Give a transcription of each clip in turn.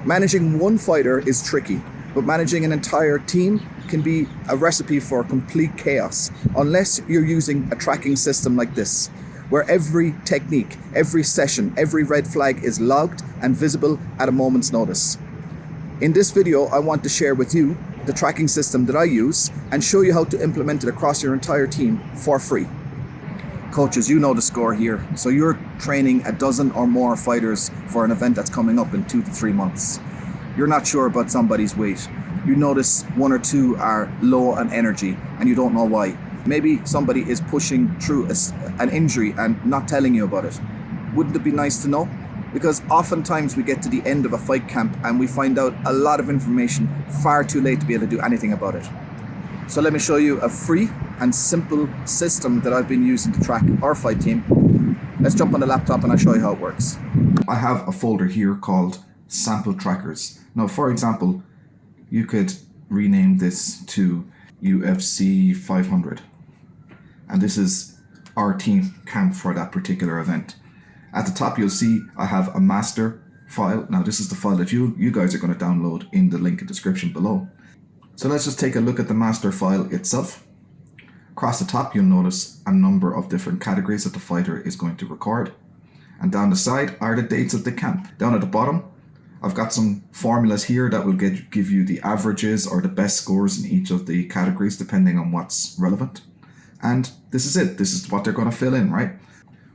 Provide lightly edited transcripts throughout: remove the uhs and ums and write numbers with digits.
Managing one fighter is tricky, but managing an entire team can be a recipe for complete chaos unless you're using a tracking system like this, where every technique, every session, every red flag is logged and visible at a moment's notice. In this video, I want to share with you the tracking system that I use and show you how to implement it across your entire team for free. Coaches, you know the score here. So you're training a dozen or more fighters for an event that's coming up in 2 to 3 months. You're not sure about somebody's weight. You notice 1 or 2 are low on energy and you don't know why. Maybe somebody is pushing through an injury and not telling you about it. Wouldn't it be nice to know? Because oftentimes we get to the end of a fight camp and we find out a lot of information far too late to be able to do anything about it. So let me show you a free and simple system that I've been using to track our fight team. Let's jump on the laptop and I'll show you how it works. I have a folder here called Sample Trackers. Now, for example, you could rename this to UFC 500. And this is our team camp for that particular event. At the top, you'll see I have a master file. Now, this is the file that you guys are going to download in the link in the description below. So let's just take a look at the master file itself. Across the top, you'll notice a number of different categories that the fighter is going to record. And down the side are the dates of the camp. Down at the bottom, I've got some formulas here that will give you the averages or the best scores in each of the categories, depending on what's relevant. And this is it. This is what they're going to fill in, right?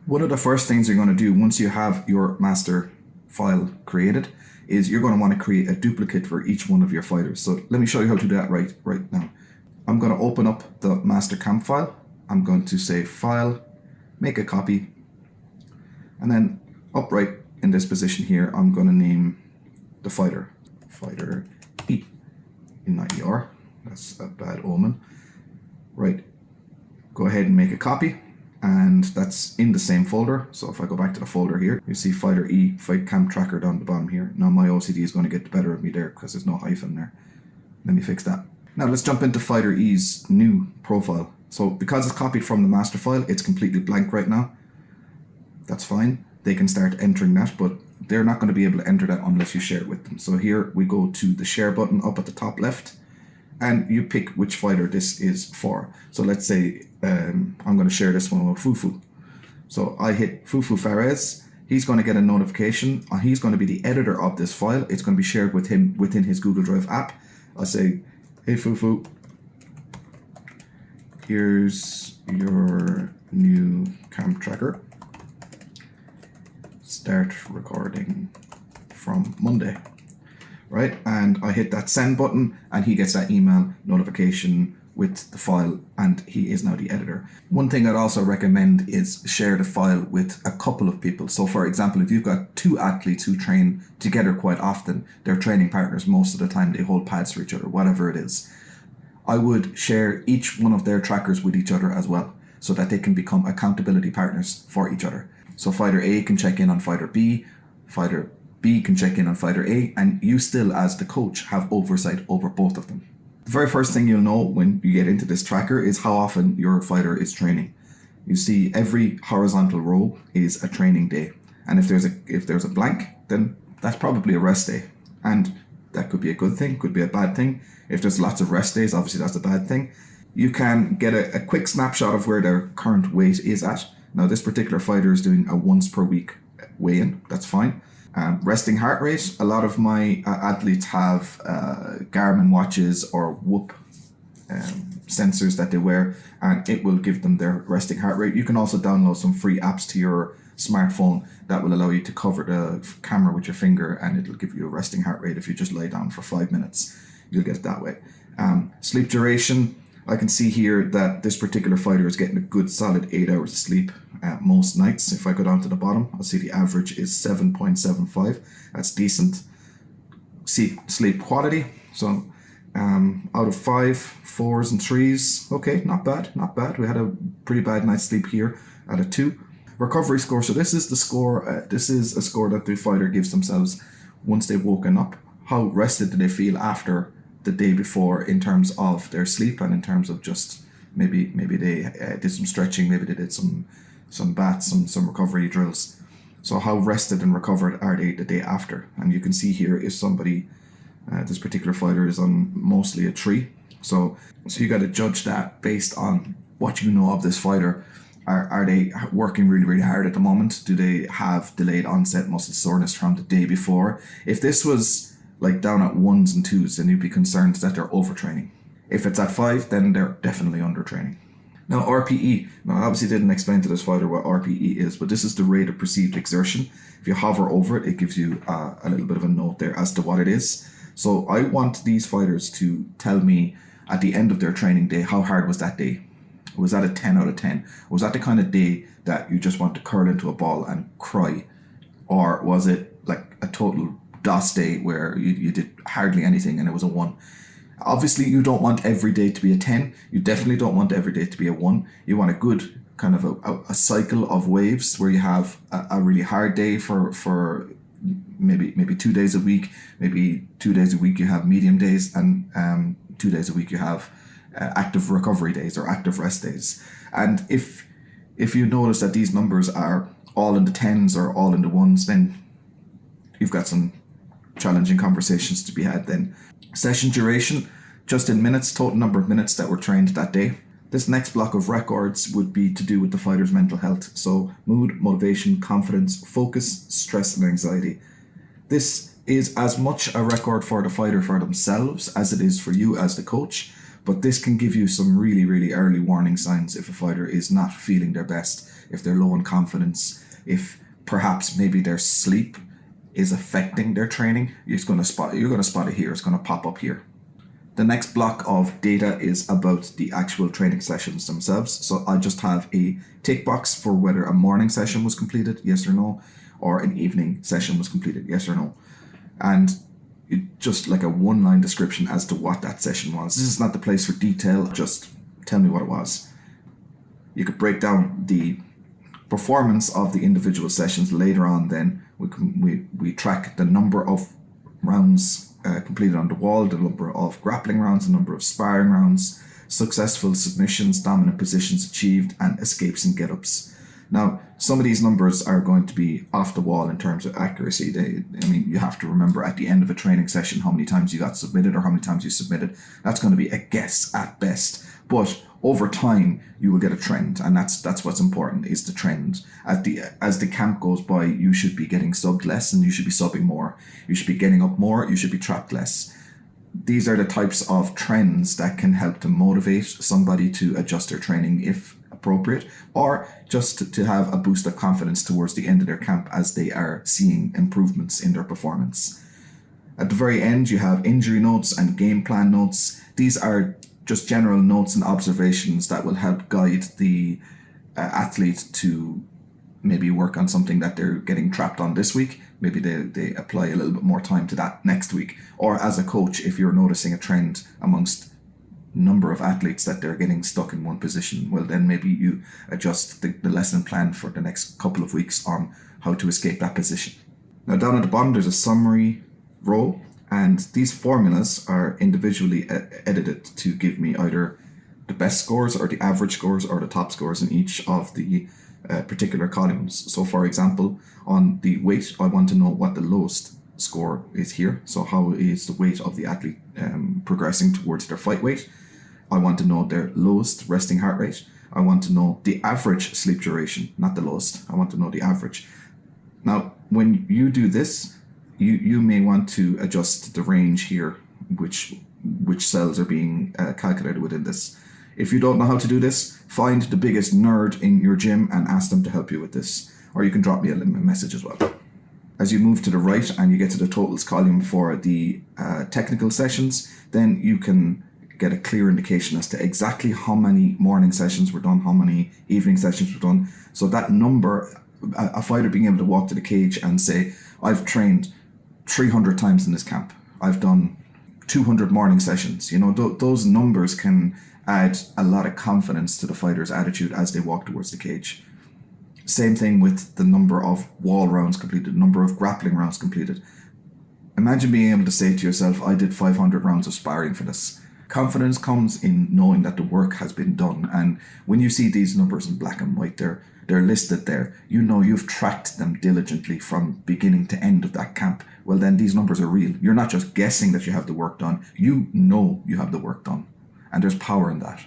One of the first things you're going to do once you have your master file created is you're going to want to create a duplicate for each one of your fighters. So let me show you how to do that right now. I'm going to open up the master camp file. I'm going to say File, make a copy, and then upright in this position here, I'm going to name the fighter E, not ER. That's a bad omen. Right. Go ahead and make a copy. And that's in the same folder. So if I go back to the folder here, you see fighter E, fight camp tracker down the bottom here. Now my OCD is going to get the better of me there because there's no hyphen there. Let me fix that. Now let's jump into fighter E's new profile. So because it's copied from the master file, it's completely blank right now. That's fine. They can start entering that, but they're not going to be able to enter that unless you share it with them. So here we go to the share button up at the top left. And you pick which fighter this is for. So let's say I'm going to share this one with Fufu. So I hit Fufu Fares. He's going to get a notification. He's going to be the editor of this file. It's going to be shared with him within his Google Drive app. I'll say, hey Fufu, here's your new camp tracker. Start recording from Monday. Right, and I hit that send button and he gets that email notification with the file and he is now the editor. One thing I'd also recommend is share the file with a couple of people. So for example, if you've got 2 athletes who train together quite often, they're training partners most of the time, they hold pads for each other, whatever it is. I would share each one of their trackers with each other as well so that they can become accountability partners for each other. So fighter A can check in on fighter B, fighter B can check in on fighter A, and you still as the coach have oversight over both of them. The very first thing you'll know when you get into this tracker is how often your fighter is training. You see every horizontal row is a training day, and if there's a blank, then that's probably a rest day, and that could be a good thing, could be a bad thing. If there's lots of rest days, obviously that's a bad thing. You can get a quick snapshot of where their current weight is at. Now this particular fighter is doing a once per week weigh-in, that's fine. Resting heart rate, a lot of my athletes have Garmin watches or Whoop sensors that they wear, and it will give them their resting heart rate. You can also download some free apps to your smartphone that will allow you to cover the camera with your finger, and it'll give you a resting heart rate. If you just lie down for 5 minutes, you'll get it that way. Sleep duration, I can see here that this particular fighter is getting a good solid 8 hours of sleep most nights. If I go down to the bottom, I'll see the average is 7.75. That's decent. Sleep quality, so out of 5, 4s and 3s, okay, not bad, not bad. We had a pretty bad night's sleep here at a 2. Recovery score, so this is the score, this is a score that the fighter gives themselves once they've woken up. How rested do they feel after the day before in terms of their sleep and in terms of just maybe they did some stretching, maybe they did some bats, some recovery drills. So how rested and recovered are they the day after? And you can see here if somebody, this particular fighter is on mostly a 3. So you got to judge that based on what you know of this fighter. Are they working really, really hard at the moment? Do they have delayed onset muscle soreness from the day before? If this was like down at 1s and 2s, then you'd be concerned that they're overtraining. If it's at 5, then they're definitely undertraining. Now RPE, now I obviously didn't explain to this fighter what RPE is, but this is the rate of perceived exertion. If you hover over it, it gives you a little bit of a note there as to what it is. So I want these fighters to tell me at the end of their training day, how hard was that day? Was that a 10 out of 10? Was that the kind of day that you just want to curl into a ball and cry? Or was it like a total DOS day where you did hardly anything and it was a 1? Obviously, you don't want every day to be a 10. You definitely don't want every day to be a 1. You want a good kind of a cycle of waves where you have a really hard day for maybe 2 days a week. Maybe 2 days a week you have medium days, and 2 days a week you have active recovery days or active rest days. And if you notice that these numbers are all in the 10s or all in the 1s, then you've got some challenging conversations to be had then. Session duration, just in minutes, total number of minutes that were trained that day. This next block of records would be to do with the fighter's mental health. So mood, motivation, confidence, focus, stress and anxiety. This is as much a record for the fighter for themselves as it is for you as the coach. But this can give you some really, really early warning signs if a fighter is not feeling their best, if they're low in confidence, if perhaps maybe their sleep is affecting their training. You're going to spot it here. It's going to pop up here. The next block of data is about the actual training sessions themselves. So I just have a tick box for whether a morning session was completed, yes or no, or an evening session was completed, yes or no. And just like a 1-line description as to what that session was. This is not the place for detail, just tell me what it was. You could break down the performance of the individual sessions later on. Then we track the number of rounds completed on the wall, the number of grappling rounds, the number of sparring rounds, successful submissions, dominant positions achieved, and escapes and get-ups. Now, some of these numbers are going to be off the wall in terms of accuracy. You have to remember at the end of a training session how many times you got submitted or how many times you submitted. That's going to be a guess at best. But over time, you will get a trend, and that's what's important, is the trend. As the camp goes by, you should be getting subbed less and you should be subbing more. You should be getting up more, you should be trapped less. These are the types of trends that can help to motivate somebody to adjust their training if appropriate, or just to have a boost of confidence towards the end of their camp as they are seeing improvements in their performance. At the very end, you have injury notes and game plan notes. These are just general notes and observations that will help guide the athlete to maybe work on something that they're getting trapped on this week. Maybe they apply a little bit more time to that next week. Or as a coach, if you're noticing a trend amongst number of athletes that they're getting stuck in one position, well then maybe you adjust the lesson plan for the next couple of weeks on how to escape that position. Now down at the bottom there's a summary row, and these formulas are individually edited to give me either the best scores or the average scores or the top scores in each of the particular columns. So for example, on the weight, I want to know what the lowest score is here. So how is the weight of the athlete progressing towards their fight weight? I want to know their lowest resting heart rate. I want to know the average sleep duration, not the lowest. I want to know the average. Now, when you do this, you may want to adjust the range here, which cells are being calculated within this. If you don't know how to do this, find the biggest nerd in your gym and ask them to help you with this. Or you can drop me a message as well. As you move to the right and you get to the totals column for the technical sessions, then you can get a clear indication as to exactly how many morning sessions were done, how many evening sessions were done. So that number, a fighter being able to walk to the cage and say, I've trained 300 times in this camp. I've done 200 morning sessions. Those numbers can add a lot of confidence to the fighter's attitude as they walk towards the cage. Same thing with the number of wall rounds completed, number of grappling rounds completed. Imagine being able to say to yourself, I did 500 rounds of sparring for this. Confidence comes in knowing that the work has been done. And when you see these numbers in black and white, they're they're listed there. You know you've tracked them diligently from beginning to end of that camp. Well, then these numbers are real. You're not just guessing that you have the work done. You know you have the work done. And there's power in that.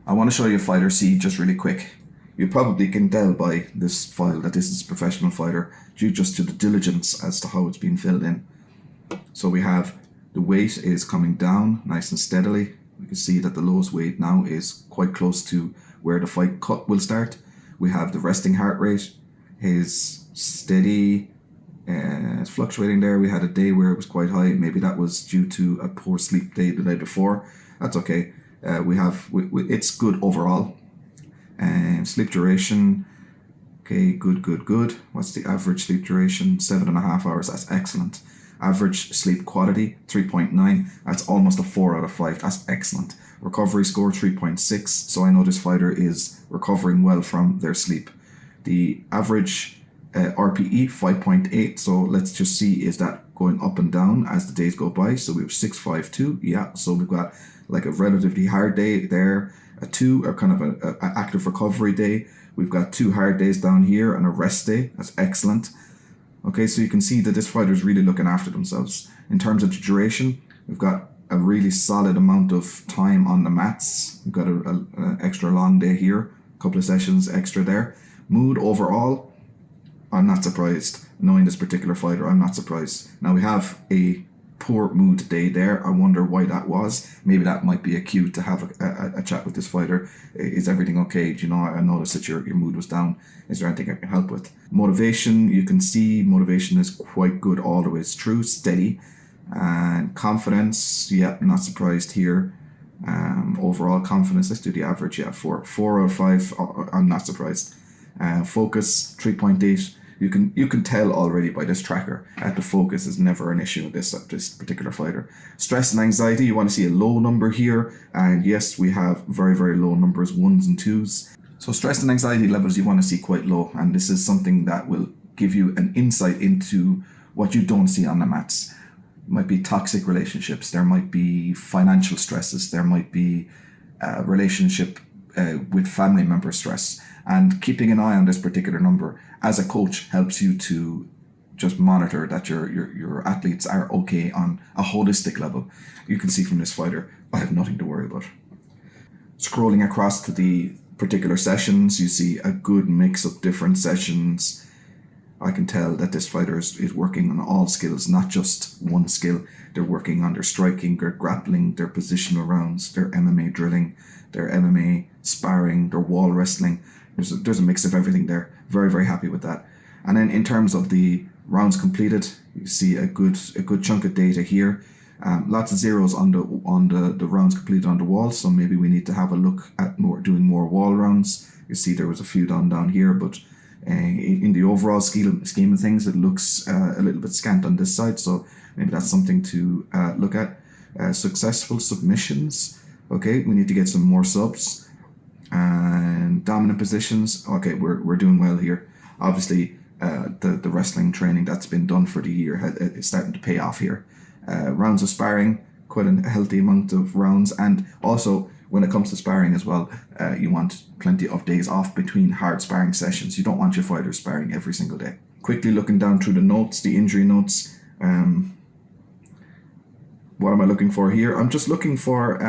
I want to show you fighter C just really quick. You probably can tell by this file that this is a professional fighter due just to the diligence as to how it's been filled in. So we have the weight is coming down nice and steadily. We can see that the lowest weight now is quite close to where the fight cut will start. We have the resting heart rate is steady. It's fluctuating there. We had a day where it was quite high. Maybe that was due to a poor sleep day the night before. That's okay. It's good overall. Sleep duration, okay, good. What's the average sleep duration? 7.5 hours. That's excellent. Average sleep quality 3.9. That's almost a 4 out of 5. That's excellent. Recovery score 3.6. So I know this fighter is recovering well from their sleep. The average RPE 5.8. So let's just see, is that going up and down as the days go by? So we have 6.52. Yeah. So we've got like a relatively hard day there, a 2, or kind of a active recovery day. We've got 2 hard days down here and a rest day. That's excellent. Okay, so you can see that this fighter is really looking after themselves. In terms of the duration, we've got a really solid amount of time on the mats. We've got an extra long day here, a couple of sessions extra there. Mood overall, I'm not surprised. Knowing this particular fighter, I'm not surprised. Now we have a poor mood day there. I wonder why that was. Maybe that might be a cue to have a chat with this fighter. Is everything okay? Do you know, I noticed that your mood was down. Is there anything I can help with? Motivation, you can see motivation is quite good all the way through, steady. And confidence, yeah, not surprised here. Overall confidence, let's do the average, yeah, 4 out of 5, I'm not surprised. Focus, 3.8. You can tell already by this tracker that the focus is never an issue with this particular fighter. Stress and anxiety, you want to see a low number here, and yes, we have very, very low numbers, 1s and 2s. So stress and anxiety levels you want to see quite low, and this is something that will give you an insight into what you don't see on the mats. It might be toxic relationships, there might be financial stresses, there might be relationship with family member stress. And keeping an eye on this particular number as a coach helps you to just monitor that your athletes are okay on a holistic level. You can see from this fighter, I have nothing to worry about. Scrolling across to the particular sessions, you see a good mix of different sessions. I can tell that this fighter is working on all skills, not just one skill. They're working on their striking, their grappling, their positional rounds, their MMA drilling, their MMA sparring, their wall wrestling. There's a mix of everything there. Very, very happy with that. And then in terms of the rounds completed, you see a good chunk of data here. Lots of zeros on the rounds completed on the wall. So maybe we need to have a look at doing more wall rounds. You see there was a few down here, but in the overall scheme of things, it looks a little bit scant on this side. So maybe that's something to look at. Successful submissions. Okay, we need to get some more subs. And dominant positions, okay, we're doing well here. Obviously the wrestling training that's been done for the year is starting to pay off here. Rounds of sparring, quite a healthy amount of rounds, and also when it comes to sparring as well, you want plenty of days off between hard sparring sessions. You don't want your fighters sparring every single day. Quickly looking down through the notes, the injury notes. What am I looking for here? I'm just looking for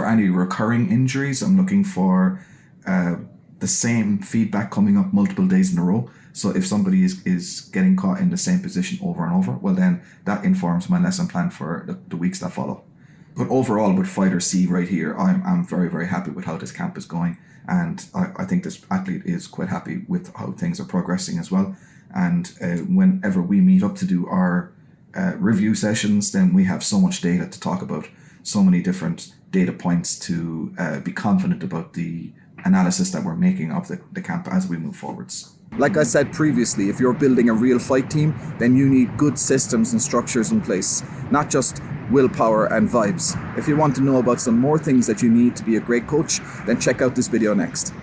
any recurring injuries. I'm looking for the same feedback coming up multiple days in a row. So if somebody is getting caught in the same position over and over, well then that informs my lesson plan for the weeks that follow. But overall with Fighter C right here, I'm very, very happy with how this camp is going. And I think this athlete is quite happy with how things are progressing as well. And whenever we meet up to do our review sessions, then we have so much data to talk about, so many different data points to be confident about the analysis that we're making of the camp as we move forwards. Like I said previously, if you're building a real fight team, then you need good systems and structures in place, not just willpower and vibes. If you want to know about some more things that you need to be a great coach, then check out this video next.